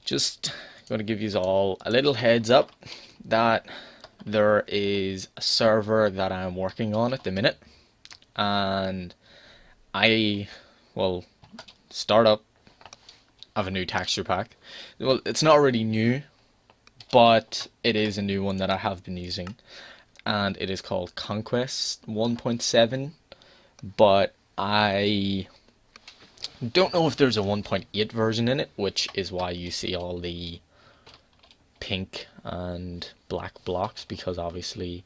Just going to give you all a little heads up that there is a server that I'm working on at the minute, and I will start up of a new texture pack. Well, it's not really new, but it is a new one that I have been using, and it is called Conquest 1.7, but I don't know if there's a 1.8 version in it, which is why you see all the pink and black blocks, because obviously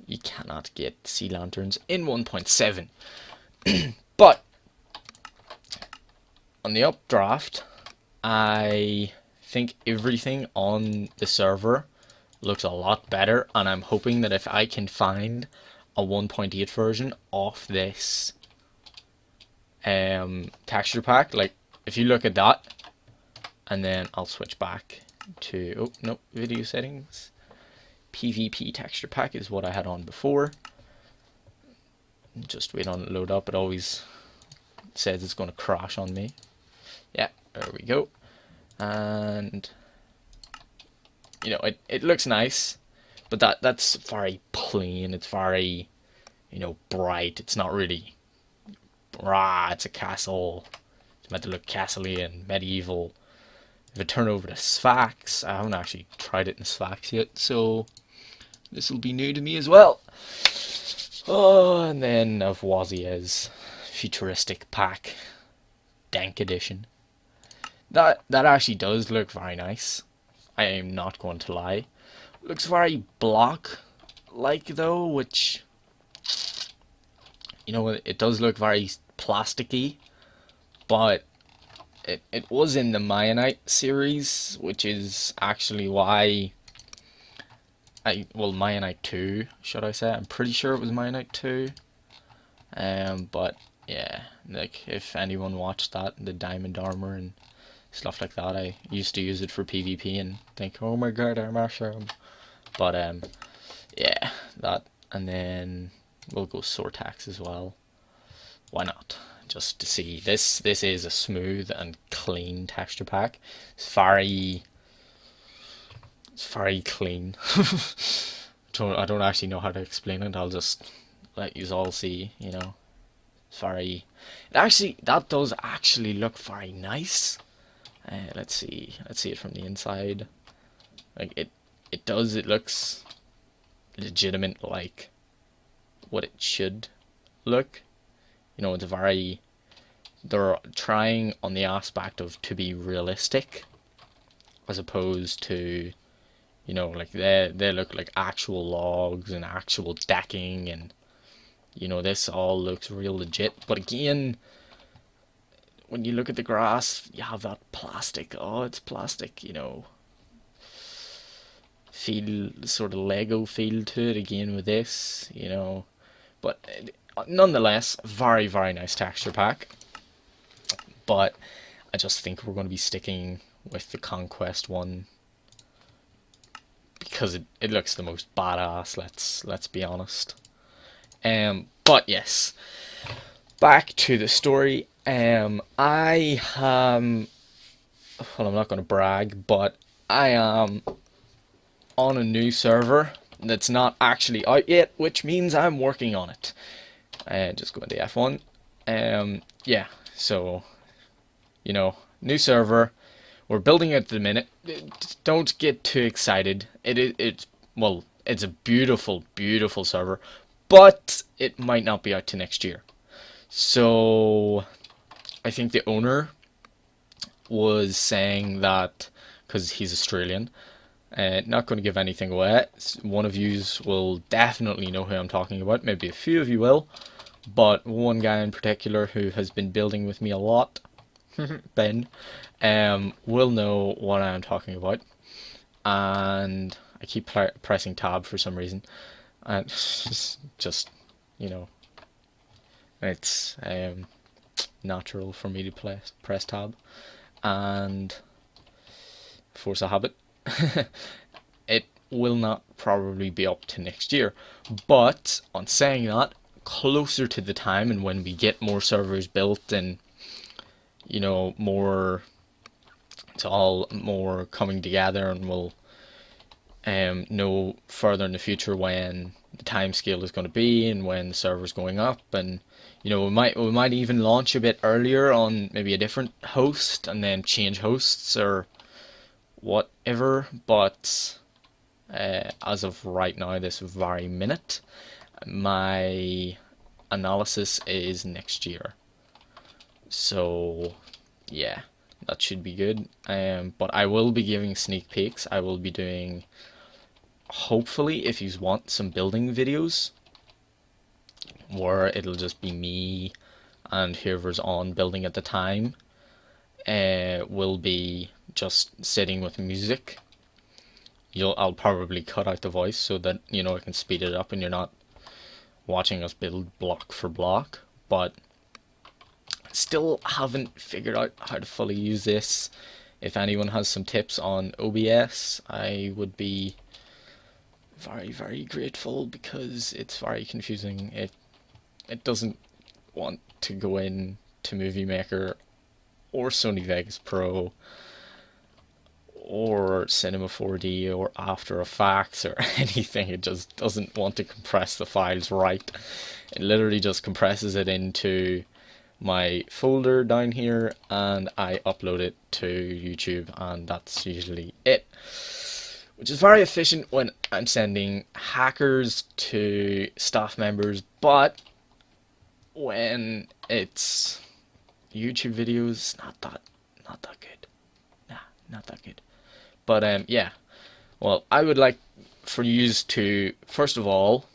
you cannot get sea lanterns in 1.7. But on the updraft, I think everything on the server looks a lot better, and I'm hoping that if I can find a 1.8 version of this texture pack, like if you look at that, and then I'll switch back to, oh no, video settings, PvP texture pack is what I had on before. Just wait on it to load up. It always says it's going to crash on me. Yeah, there we go. And you know, it looks nice, but that's very plain. It's very, you know, bright. It's not really it's a castle. It's meant to look castle-y and medieval. If I turn over to Sphax, I haven't actually tried it in Sphax yet, so this will be new to me as well. Oh, and then of Wazia's futuristic pack, Dank edition. That actually does look very nice. I am not going to lie. Looks very block-like though, which, you know, it does look very plasticky, but it was in the Mayanite series, which is actually why Mayanite 2, should I say? I'm pretty sure it was Mayanite 2. But yeah, like if anyone watched that, the diamond armor and stuff like that, I used to use it for PvP and think, oh my god, I'm awesome. But yeah, that, and then we'll go Sortax as well. Why not? Just to see, this is a smooth and clean texture pack. It's very clean. I don't actually know how to explain it. I'll just let you all see. You know, it's very. That does actually look very nice. Let's see it from the inside. Like it does. It looks legitimate, like what it should look. You know, it's very. They're trying on the aspect of to be realistic, as opposed to, you know, like they look like actual logs and actual decking, and you know, this all looks real legit. But again, when you look at the grass, you have that plastic. Oh, it's plastic, you know. Feel, sort of Lego feel to it again with this, you know. But nonetheless, very nice texture pack. But I just think we're going to be sticking with the Conquest one because it looks the most badass. Let's be honest. But yes, back to the story. I am, well, I'm not going to brag, but I am on a new server that's not actually out yet, which means I'm working on it. Just go into F1. Yeah, so, you know, new server. We're building it at the minute. Don't get too excited. It's a beautiful server, but it might not be out to next year. So I think the owner was saying that, because he's Australian, not going to give anything away. One of yous will definitely know who I'm talking about. Maybe a few of you will, but one guy in particular who has been building with me a lot, Ben, will know what I'm talking about. And I keep pressing tab for some reason, and just you know, it's natural for me to press tab and force a habit. It will not probably be up to next year, but on saying that, closer to the time and when we get more servers built and, you know, more it's all more coming together, and we'll know further in the future when the time scale is going to be and when the server's going up. And we might even launch a bit earlier on maybe a different host and then change hosts or whatever. But as of right now, this very minute, my analysis is next year. So yeah, that should be good. But I will be giving sneak peeks. I will be doing, hopefully, if you want some building videos, where it'll just be me and whoever's on building at the time, will be just sitting with music. I'll probably cut out the voice so that I can speed it up and you're not watching us build block for block. But still haven't figured out how to fully use this. If anyone has some tips on OBS, I would be very, very grateful, because it's very confusing. It doesn't want to go in to Movie Maker or Sony Vegas Pro or Cinema 4D or After Effects or anything. It just doesn't want to compress the files right. It literally just compresses it into my folder down here and I upload it to YouTube, and that's usually it, which is very efficient when I'm sending hackers to staff members. But when it's YouTube videos, not that good. Nah, not that good. But yeah, well, I would like for you to first of all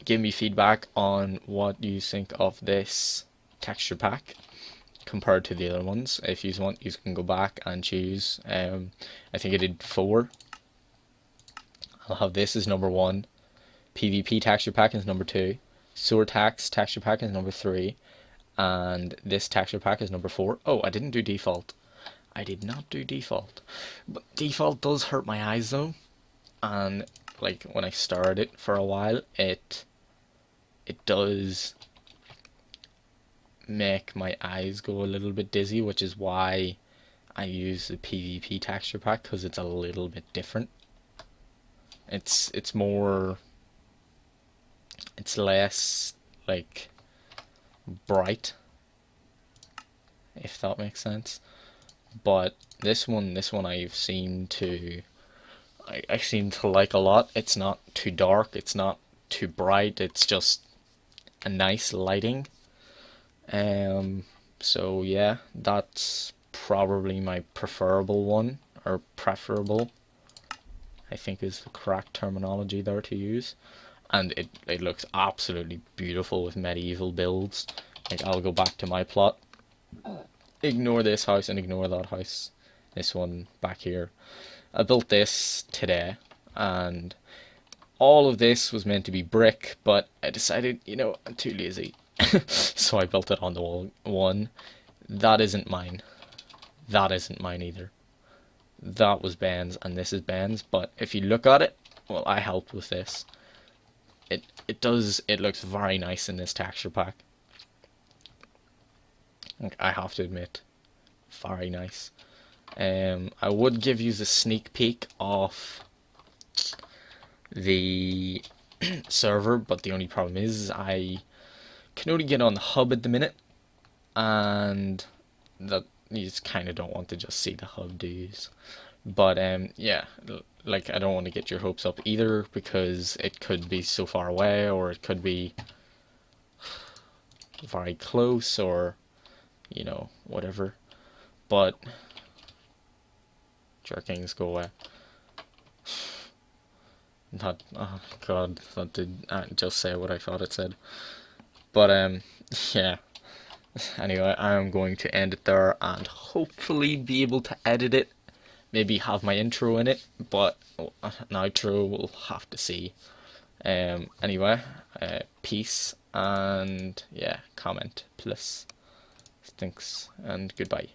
give me feedback on what you think of this texture pack compared to the other ones. If you want, you can go back and choose. I think I did 4. I'll have this as number 1. PvP texture pack is number 2. Sewer tax texture pack is number 3. And this texture pack is number 4. Oh, I didn't do default. I did not do default. But default does hurt my eyes though. And like when I stare at it for a while, it does make my eyes go a little bit dizzy, which is why I use the PvP texture pack, because it's a little bit different. It's less like bright, if that makes sense. But this one I seem to like a lot. It's not too dark, it's not too bright, it's just a nice lighting. So yeah, that's probably my preferable one, or preferable, I think is the correct terminology there to use. And it looks absolutely beautiful with medieval builds. Like, I'll go back to my plot. Ignore this house and ignore that house. This one back here. I built this today, and all of this was meant to be brick, but I decided, I'm too lazy. So I built it on the wall. One. That isn't mine. That isn't mine either. That was Ben's, and this is Ben's. But if you look at it, well, I helped with this. It looks very nice in this texture pack. I have to admit, very nice. I would give you the sneak peek of the server, but the only problem is I can only get on the hub at the minute, and that you just kind of don't want to just see the hub dues. But yeah, like, I don't want to get your hopes up either, because it could be so far away, or it could be very close, or whatever. But jerkings, go away. That, oh god, that did just say what I thought it said. But yeah. Anyway, I'm going to end it there and hopefully be able to edit it. Maybe have my intro in it, but an outro we'll have to see. Anyway, peace, and yeah, comment, please. Thanks, and goodbye.